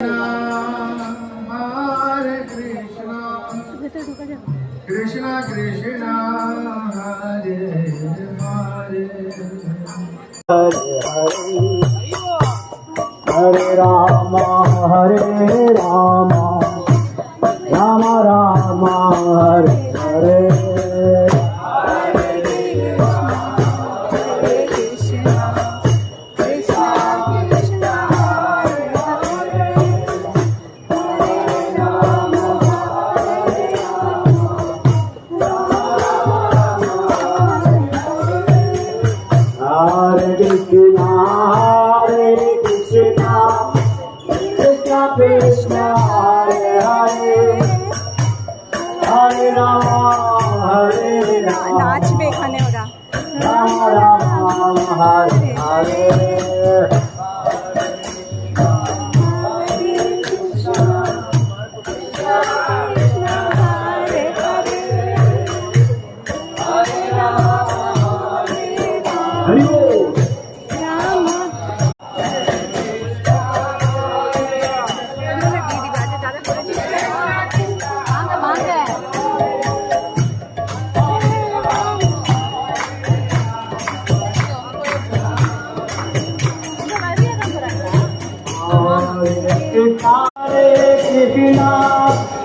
Hare Krishna, Krishna Krishna, Hare Hare, Hare Rama, Rama Rama, Hare Hare. Krishna Hare Hare Hare Rama Hare Rama নাচবে এখানে ওরা Rama Rama Hare Hare Hare Bol. Hare Krishna